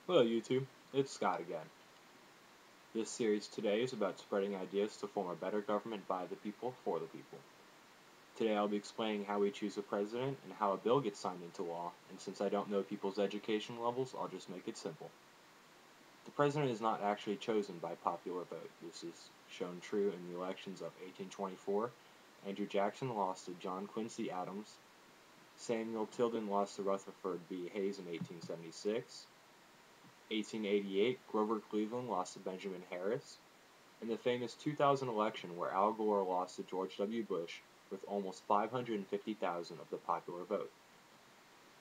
Hello YouTube, it's Scott again. This series today is about spreading ideas to form a better government by the people, for the people. Today I'll be explaining how we choose a president and how a bill gets signed into law, and since I don't know people's education levels, I'll just make it simple. The president is not actually chosen by popular vote. This is shown true in the elections of 1824. Andrew Jackson lost to John Quincy Adams. Samuel Tilden lost to Rutherford B. Hayes in 1876. 1888, Grover Cleveland lost to Benjamin Harris. In the famous 2000 election where Al Gore lost to George W. Bush with almost 550,000 of the popular vote.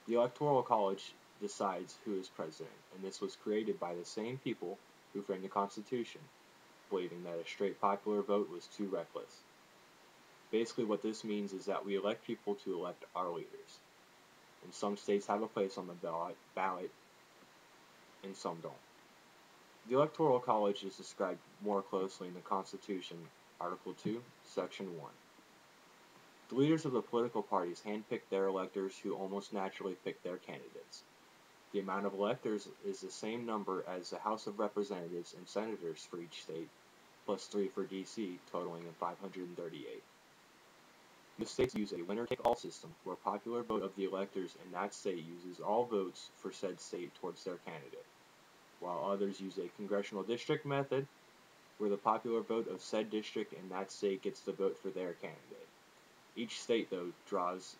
The Electoral College decides who is president, and this was created by the same people who framed the Constitution, believing that a straight popular vote was too reckless. Basically what this means is that we elect people to elect our leaders, and some states have a place on the ballot and some don't. The Electoral College is described more closely in the Constitution, Article 2, Section 1. The leaders of the political parties handpick their electors who almost naturally pick their candidates. The amount of electors is the same number as the House of Representatives and Senators for each state, plus 3 for D.C., totaling in 538. Most states use a winner-take-all system, where popular vote of the electors in that state uses all votes for said state towards their candidate, while others use a congressional district method, where the popular vote of said district in that state gets the vote for their candidate. Each state, though, draws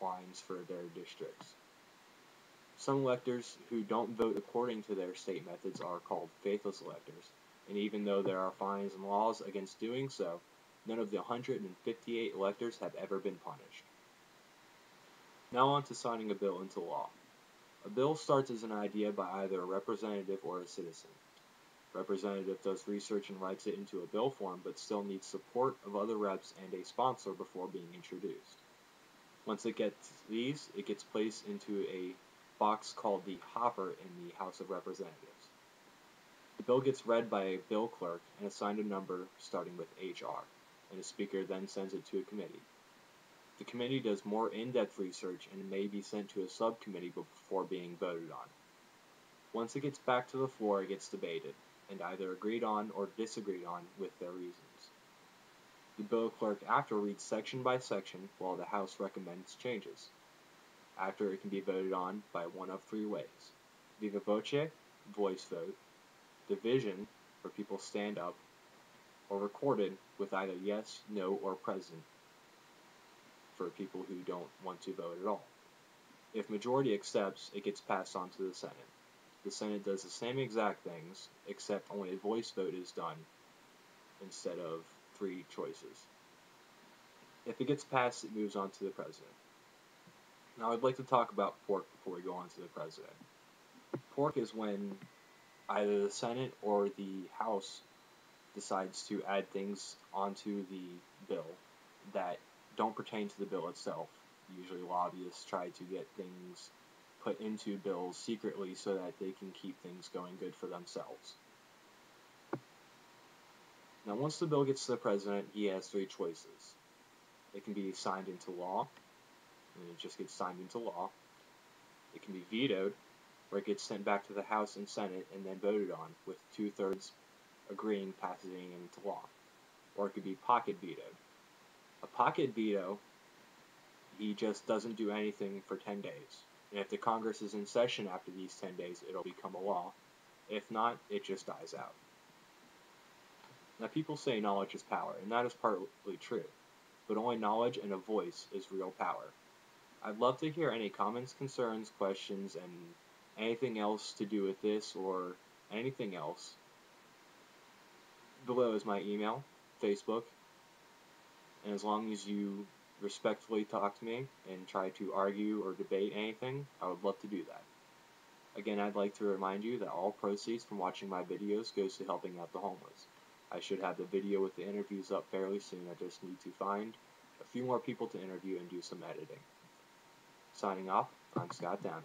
lines for their districts. Some electors who don't vote according to their state methods are called faithless electors, and even though there are fines and laws against doing so, none of the 158 electors have ever been punished. Now on to signing a bill into law. A bill starts as an idea by either a representative or a citizen. Representative does research and writes it into a bill form, but still needs support of other reps and a sponsor before being introduced. Once it gets these, it gets placed into a box called the hopper in the House of Representatives. The bill gets read by a bill clerk and assigned a number starting with HR, and the speaker then sends it to a committee. The committee does more in-depth research and may be sent to a subcommittee before being voted on. Once it gets back to the floor, it gets debated, and either agreed on or disagreed on with their reasons. The bill clerk after reads section by section while the House recommends changes. After, it can be voted on by one of 3 ways: viva voce, voice vote; division, where people stand up; or recorded with either yes, no, or present for people who don't want to vote at all. If majority accepts, it gets passed on to the Senate. The Senate does the same exact things, except only a voice vote is done instead of 3 choices. If it gets passed, it moves on to the president. Now I'd like to talk about pork before we go on to the president. Pork is when either the Senate or the House decides to add things onto the bill that don't pertain to the bill itself. Usually lobbyists try to get things put into bills secretly so that they can keep things going good for themselves. Now once the bill gets to the president, he has 3 choices. It can be signed into law, and it just gets signed into law. It can be vetoed, where it gets sent back to the House and Senate and then voted on, with 2/3 agreeing passing it into law. Or it could be pocket vetoed. A pocket veto, he just doesn't do anything for 10 days. And if the Congress is in session after these 10 days, it'll become a law. If not, it just dies out. Now people say knowledge is power, and that is partly true. But only knowledge and a voice is real power. I'd love to hear any comments, concerns, questions, and anything else to do with this or anything else. Below is my email, Facebook, and as long as you respectfully talk to me and try to argue or debate anything, I would love to do that. Again, I'd like to remind you that all proceeds from watching my videos goes to helping out the homeless. I should have the video with the interviews up fairly soon. I just need to find a few more people to interview and do some editing. Signing off, I'm Scott Downer.